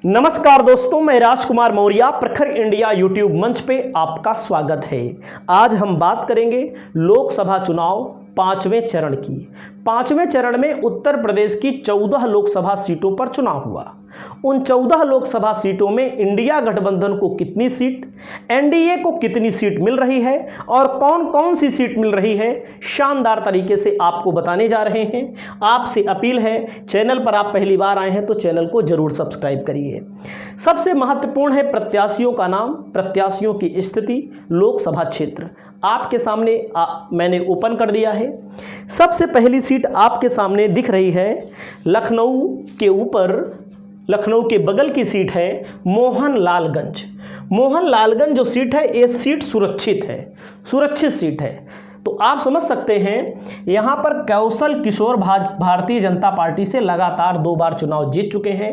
नमस्कार दोस्तों, मैं राजकुमार मौर्य प्रखर इंडिया यूट्यूब मंच पे आपका स्वागत है। आज हम बात करेंगे लोकसभा चुनाव पांचवें चरण की। पांचवें चरण में उत्तर प्रदेश की 14 लोकसभा सीटों पर चुनाव हुआ। उन 14 लोकसभा सीटों में इंडिया गठबंधन को कितनी सीट, एनडीए को कितनी सीट मिल रही है और कौन कौन सी सीट मिल रही है, शानदार तरीके से आपको बताने जा रहे हैं। आपसे अपील है, चैनल पर आप पहली बार आए हैं तो चैनल को जरूर सब्सक्राइब करिए। सबसे महत्वपूर्ण है प्रत्याशियों का नाम, प्रत्याशियों की स्थिति, लोकसभा क्षेत्र आपके सामने मैंने ओपन कर दिया है। सबसे पहली सीट आपके सामने दिख रही है, लखनऊ के ऊपर, लखनऊ के बगल की सीट है मोहनलालगंज। मोहनलालगंज जो सीट है, ये सीट सुरक्षित है, सुरक्षित सीट है। तो आप समझ सकते हैं यहाँ पर कौशल किशोर भारतीय जनता पार्टी से लगातार 2 बार चुनाव जीत चुके हैं।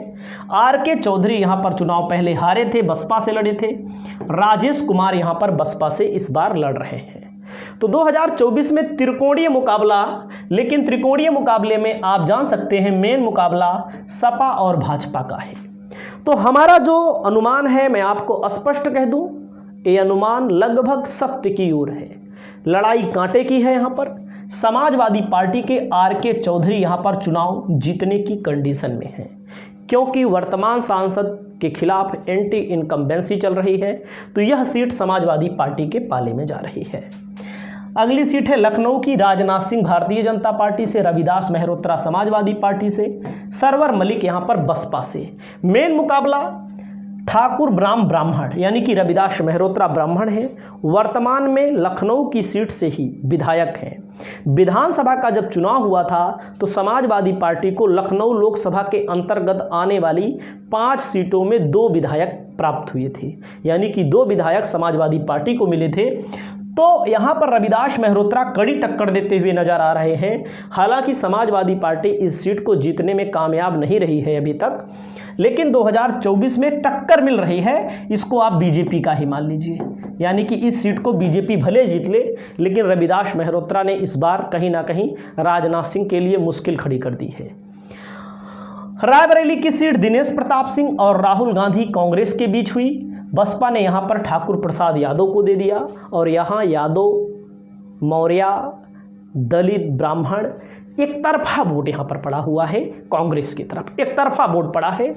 आर.के. चौधरी यहाँ पर चुनाव पहले हारे थे, बसपा से लड़े थे। राजेश कुमार यहाँ पर बसपा से इस बार लड़ रहे हैं। तो 2024 में त्रिकोणीय मुकाबला, लेकिन त्रिकोणीय मुकाबले में आप जान सकते हैं मेन मुकाबला सपा और भाजपा का है। तो हमारा जो अनुमान है, मैं आपको स्पष्ट कह दूं, ये अनुमान लगभग सत्य की ओर है। लड़ाई कांटे की है। यहाँ पर समाजवादी पार्टी के आर.के. चौधरी यहाँ पर चुनाव जीतने की कंडीशन में हैं, क्योंकि वर्तमान सांसद के खिलाफ एंटी इनकम्बेंसी चल रही है। तो यह सीट समाजवादी पार्टी के पाले में जा रही है। अगली सीट है लखनऊ की, राजनाथ सिंह भारतीय जनता पार्टी से, रविदास मेहरोत्रा समाजवादी पार्टी से, सरवर मलिक यहाँ पर बसपा से। मेन मुकाबला ठाकुर ब्राह्मण यानी कि रविदास मेहरोत्रा ब्राह्मण है। वर्तमान में लखनऊ की सीट से ही विधायक हैं। विधानसभा का जब चुनाव हुआ था तो समाजवादी पार्टी को लखनऊ लोकसभा के अंतर्गत आने वाली 5 सीटों में 2 विधायक प्राप्त हुए थे, यानी कि 2 विधायक समाजवादी पार्टी को मिले थे। तो यहाँ पर रविदास मेहरोत्रा कड़ी टक्कर देते हुए नजर आ रहे हैं। हालांकि समाजवादी पार्टी इस सीट को जीतने में कामयाब नहीं रही है अभी तक, लेकिन 2024 में टक्कर मिल रही है। इसको आप बीजेपी का ही मान लीजिए, यानी कि इस सीट को बीजेपी भले जीत ले, लेकिन रविदास मेहरोत्रा ने इस बार कहीं ना कहीं राजनाथ सिंह के लिए मुश्किल खड़ी कर दी है। रायबरेली की सीट दिनेश प्रताप सिंह और राहुल गांधी कांग्रेस के बीच हुई। बसपा ने यहाँ पर ठाकुर प्रसाद यादव को दे दिया और यहाँ यादव, मौर्य, दलित, ब्राह्मण, एक तरफा वोट यहाँ पर पड़ा हुआ है कांग्रेस की तरफ, एक तरफा वोट पड़ा है।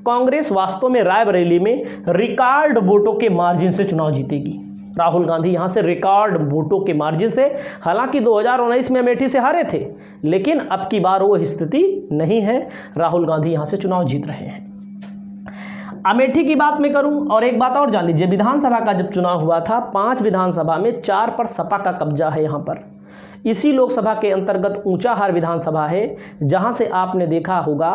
कांग्रेस वास्तव में रायबरेली में रिकॉर्ड वोटों के मार्जिन से चुनाव जीतेगी। राहुल गांधी यहाँ से रिकॉर्ड वोटों के मार्जिन से, हालांकि 2019 में अमेठी से हारे थे, लेकिन अब की बार वो स्थिति नहीं है। राहुल गांधी यहाँ से चुनाव जीत रहे हैं। अमेठी की बात मैं करूं, और एक बात और जान लीजिए, विधानसभा का जब चुनाव हुआ था 5 विधानसभा में 4 पर सपा का कब्जा है। यहाँ पर इसी लोकसभा के अंतर्गत ऊंचाहार विधानसभा है, जहां से आपने देखा होगा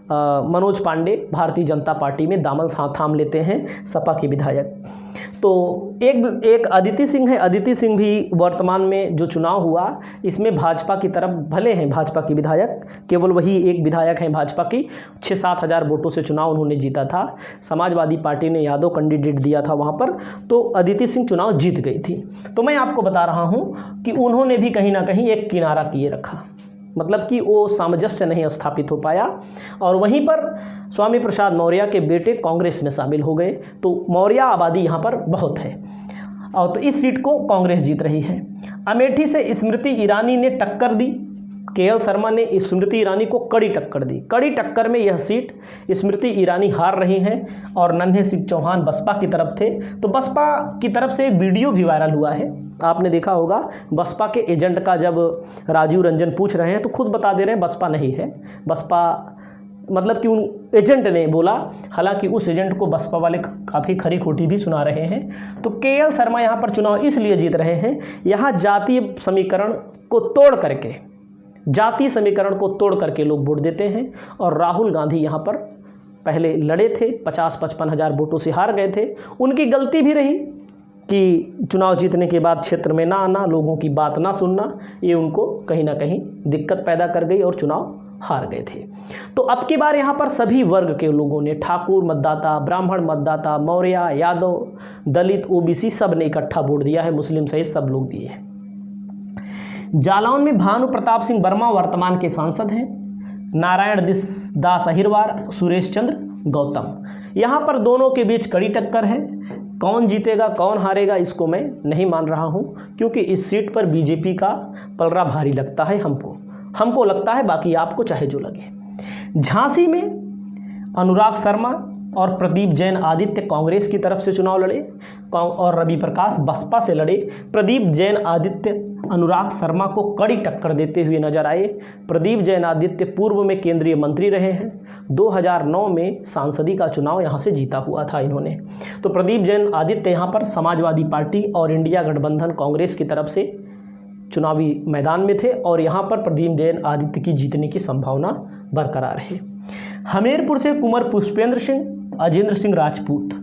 मनोज पांडे भारतीय जनता पार्टी में दामन थाम लेते हैं, सपा के विधायक। तो एक अदिति सिंह है, अदिति सिंह भी वर्तमान में जो चुनाव हुआ इसमें भाजपा की तरफ भले हैं, भाजपा की विधायक, केवल वही एक विधायक हैं भाजपा की। 6-7 हज़ार वोटों से चुनाव उन्होंने जीता था। समाजवादी पार्टी ने यादव कैंडिडेट दिया था वहाँ पर, तो अदिति सिंह चुनाव जीत गई थी। तो मैं आपको बता रहा हूँ कि उन्होंने भी कहीं ना कहीं एक किनारा किए रखा, मतलब कि वो सामंजस्य नहीं स्थापित हो पाया, और वहीं पर स्वामी प्रसाद मौर्य के बेटे कांग्रेस में शामिल हो गए। तो मौर्य आबादी यहाँ पर बहुत है, और तो इस सीट को कांग्रेस जीत रही है। अमेठी से स्मृति ईरानी ने टक्कर दी, के.एल. शर्मा ने स्मृति ईरानी को कड़ी टक्कर दी। कड़ी टक्कर में यह सीट स्मृति ईरानी हार रही हैं और नन्हे सिंह चौहान बसपा की तरफ थे। तो बसपा की तरफ से वीडियो भी वायरल हुआ है, आपने देखा होगा। बसपा के एजेंट का जब राजीव रंजन पूछ रहे हैं तो खुद बता दे रहे हैं बसपा नहीं है। बसपा मतलब कि उन एजेंट ने बोला, हालांकि उस एजेंट को बसपा वाले काफ़ी खरी खोटी भी सुना रहे हैं। तो के.एल. शर्मा यहाँ पर चुनाव इसलिए जीत रहे हैं, यहाँ जातीय समीकरण को तोड़ करके, जातीय समीकरण को तोड़ करके लोग वोट देते हैं। और राहुल गांधी यहाँ पर पहले लड़े थे, 50-55 हज़ार वोटों से हार गए थे। उनकी गलती भी रही कि चुनाव जीतने के बाद क्षेत्र में ना आना, लोगों की बात ना सुनना, ये उनको कहीं ना कहीं दिक्कत पैदा कर गई और चुनाव हार गए थे। तो अब की बार यहाँ पर सभी वर्ग के लोगों ने, ठाकुर मतदाता, ब्राह्मण मतदाता, मौर्य, यादव, दलित, ओबीसी, सब ने इकट्ठा वोट दिया है, मुस्लिम सहित सब लोग दिए हैं। जालौन में भानु प्रताप सिंह वर्मा वर्तमान के सांसद हैं। नारायण दास अहिरवार, सुरेश चंद्र गौतम। यहाँ पर दोनों के बीच कड़ी टक्कर है। कौन जीतेगा कौन हारेगा इसको मैं नहीं मान रहा हूँ, क्योंकि इस सीट पर बीजेपी का पलड़ा भारी लगता है हमको लगता है, बाकी आपको चाहे जो लगे। झांसी में अनुराग शर्मा और प्रदीप जैन आदित्य कांग्रेस की तरफ से चुनाव लड़े और रवि प्रकाश बसपा से लड़े। प्रदीप जैन आदित्य अनुराग शर्मा को कड़ी टक्कर देते हुए नजर आए। प्रदीप जैन आदित्य पूर्व में केंद्रीय मंत्री रहे हैं। 2009 में सांसदी का चुनाव यहां से जीता हुआ था इन्होंने। तो प्रदीप जैन आदित्य यहां पर समाजवादी पार्टी और इंडिया गठबंधन कांग्रेस की तरफ से चुनावी मैदान में थे और यहां पर प्रदीप जैन आदित्य की जीतने की संभावना बरकरार है। हमीरपुर से कुंवर पुष्पेंद्र सिंह, अजेंद्र सिंह राजपूत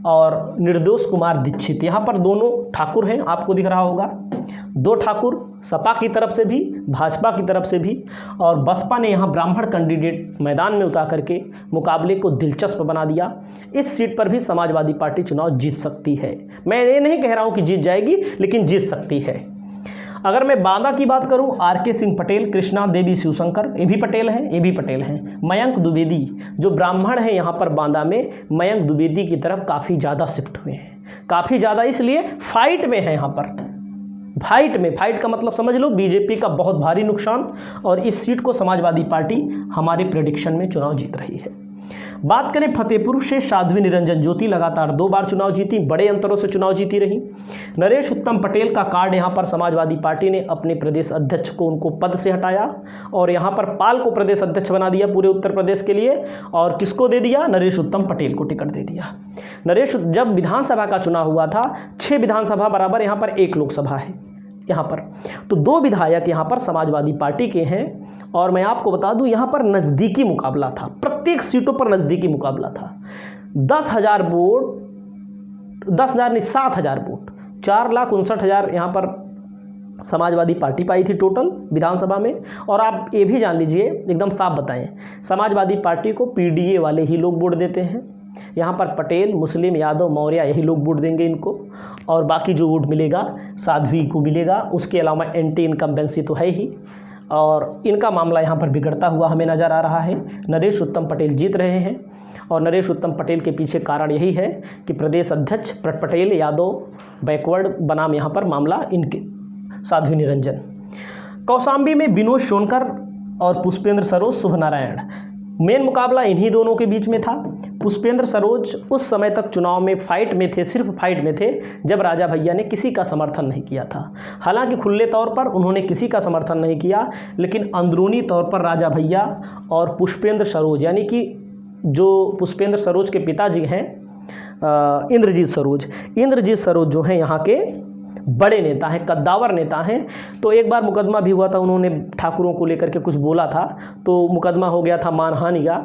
और निर्दोष कुमार दीक्षित, यहाँ पर दोनों ठाकुर हैं, आपको दिख रहा होगा। दो ठाकुर सपा की तरफ से भी भाजपा की तरफ से भी, और बसपा ने यहाँ ब्राह्मण कैंडिडेट मैदान में उतार करके मुकाबले को दिलचस्प बना दिया। इस सीट पर भी समाजवादी पार्टी चुनाव जीत सकती है। मैं ये नहीं कह रहा हूँ कि जीत जाएगी, लेकिन जीत सकती है। अगर मैं बांदा की बात करूं, आर.के. सिंह पटेल, कृष्णा देवी शिवशंकर, ये भी पटेल हैं। मयंक द्विवेदी जो ब्राह्मण हैं यहाँ पर बांदा में, मयंक द्विवेदी की तरफ काफ़ी ज़्यादा शिफ्ट हुए हैं। काफ़ी ज़्यादा इसलिए फाइट में है यहाँ पर। फाइट का मतलब समझ लो, बीजेपी का बहुत भारी नुकसान, और इस सीट को समाजवादी पार्टी हमारे प्रेडिक्शन में चुनाव जीत रही है। बात करें फतेहपुर से, साध्वी निरंजन ज्योति लगातार 2 बार चुनाव जीती, बड़े अंतरों से चुनाव जीती रही। नरेश उत्तम पटेल का कार्ड यहां पर समाजवादी पार्टी ने अपने प्रदेश अध्यक्ष को उनको पद से हटाया और यहां पर पाल को प्रदेश अध्यक्ष बना दिया पूरे उत्तर प्रदेश के लिए। और किसको दे दिया? नरेश उत्तम पटेल को टिकट दे दिया। जब विधानसभा का चुनाव हुआ था, 6 विधानसभा बराबर यहाँ पर 1 लोकसभा है यहाँ पर, तो 2 विधायक यहाँ पर समाजवादी पार्टी के हैं। और मैं आपको बता दूं, यहाँ पर नज़दीकी मुकाबला था, प्रत्येक सीटों पर नज़दीकी मुकाबला था। 10,000 वोट, 10,000 नहीं 7,000 वोट, 4,59,000 यहाँ पर समाजवादी पार्टी पाई थी टोटल विधानसभा में। और आप ये भी जान लीजिए, एकदम साफ बताएं, समाजवादी पार्टी को पीडीए वाले ही लोग वोट देते हैं। यहाँ पर पटेल, मुस्लिम, यादव, मौर्य यही लोग वोट देंगे इनको, और बाकी जो वोट मिलेगा साध्वी को मिलेगा। उसके अलावा एंटी इनकम्बेंसी तो है ही, और इनका मामला यहाँ पर बिगड़ता हुआ हमें नज़र आ रहा है। नरेश उत्तम पटेल जीत रहे हैं, और नरेश उत्तम पटेल के पीछे कारण यही है कि प्रदेश अध्यक्ष पटेल यादव बैकवर्ड बनाम यहाँ पर मामला इनके साध्वी निरंजन। कौशाम्बी में विनोद सोनकर और पुष्पेंद्र सरोज शुभनारायण, मेन मुकाबला इन्हीं दोनों के बीच में था। पुष्पेंद्र सरोज उस समय तक चुनाव में फाइट में थे, सिर्फ फाइट में थे जब राजा भैया ने किसी का समर्थन नहीं किया था। हालांकि खुले तौर पर उन्होंने किसी का समर्थन नहीं किया, लेकिन अंदरूनी तौर पर राजा भैया और पुष्पेंद्र सरोज, यानी कि जो पुष्पेंद्र सरोज के पिताजी हैं इंद्रजीत सरोज जो हैं यहाँ के बड़े नेता हैं, कद्दावर नेता हैं। तो एक बार मुकदमा भी हुआ था, उन्होंने ठाकुरों को लेकर के कुछ बोला था, तो मुकदमा हो गया था मानहानि का।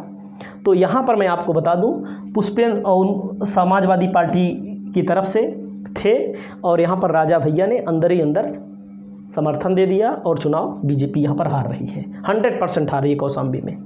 तो यहाँ पर मैं आपको बता दूं, पुष्पेंद्र और समाजवादी पार्टी की तरफ से थे, और यहाँ पर राजा भैया ने अंदर ही अंदर समर्थन दे दिया, और चुनाव बीजेपी यहाँ पर हार रही है, 100% हार रही है कौशाम्बी में।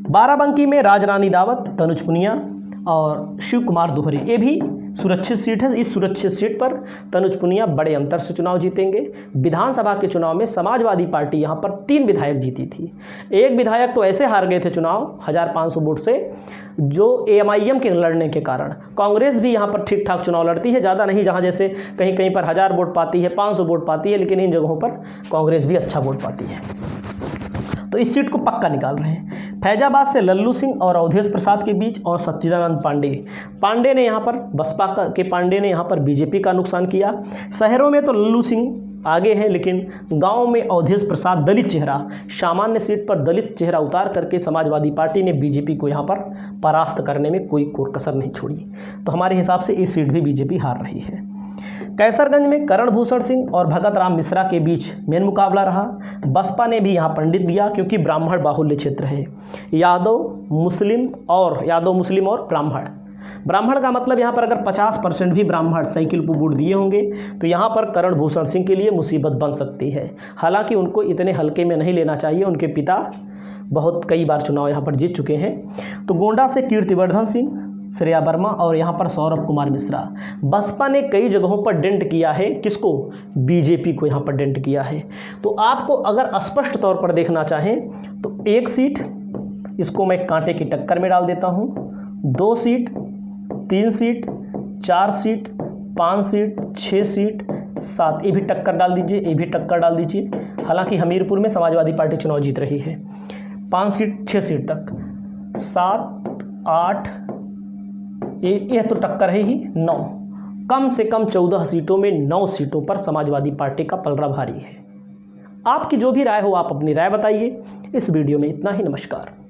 बाराबंकी में राजरानी रावत, तनुज पुनिया और शिव कुमार दोहरे, ये भी सुरक्षित सीट है। इस सुरक्षित सीट पर तनुज पुनिया बड़े अंतर से चुनाव जीतेंगे। विधानसभा के चुनाव में समाजवादी पार्टी यहाँ पर 3 विधायक जीती थी। एक विधायक तो ऐसे हार गए थे चुनाव 1500 वोट से, जो एएमआईएम के लड़ने के कारण। कांग्रेस भी यहाँ पर ठीक ठाक चुनाव लड़ती है, ज़्यादा नहीं, जहाँ जैसे कहीं कहीं पर 1000 वोट पाती है, 500 वोट पाती है, लेकिन इन जगहों पर कांग्रेस भी अच्छा वोट पाती है। तो इस सीट को पक्का निकाल रहे हैं। फैजाबाद से लल्लू सिंह और अवधेश प्रसाद के बीच, और सच्चिदानंद पांडे ने यहाँ पर बसपा के पांडे ने यहाँ पर बीजेपी का नुकसान किया। शहरों में तो लल्लू सिंह आगे हैं, लेकिन गांव में अवधेश प्रसाद दलित चेहरा, सामान्य सीट पर दलित चेहरा उतार करके समाजवादी पार्टी ने बीजेपी को यहाँ पर परास्त करने में कोई कसर नहीं छोड़ी। तो हमारे हिसाब से ये सीट भी बीजेपी हार रही है। कैसरगंज में करण भूषण सिंह और भगत राम मिश्रा के बीच मेन मुकाबला रहा। बसपा ने भी यहाँ पंडित दिया, क्योंकि ब्राह्मण बाहुल्य क्षेत्र है। यादव मुस्लिम और ब्राह्मण का मतलब यहाँ पर अगर 50% भी ब्राह्मण साइकिल को वोट दिए होंगे तो यहाँ पर करण भूषण सिंह के लिए मुसीबत बन सकती है। हालांकि उनको इतने हल्के में नहीं लेना चाहिए, उनके पिता बहुत कई बार चुनाव यहाँ पर जीत चुके हैं। तो गोंडा से कीर्तिवर्धन सिंह, श्रेया वर्मा और यहाँ पर सौरभ कुमार मिश्रा। बसपा ने कई जगहों पर डेंट किया है, किसको? बीजेपी को यहाँ पर डेंट किया है। तो आपको अगर स्पष्ट तौर पर देखना चाहें तो एक सीट इसको मैं कांटे की टक्कर में डाल देता हूँ, 2 seat, 3 seat, 4 seat, 5 seat, 6 seat, 7, ये भी टक्कर डाल दीजिए, ये भी टक्कर डाल दीजिए। हालांकि हमीरपुर में समाजवादी पार्टी चुनाव जीत रही है। 5 सीट 6 सीट तक, 7, 8, ये तो टक्कर है ही। 9, कम से कम 14 सीटों में 9 सीटों पर समाजवादी पार्टी का पलड़ा भारी है। आपकी जो भी राय हो आप अपनी राय बताइए। इस वीडियो में इतना ही। नमस्कार।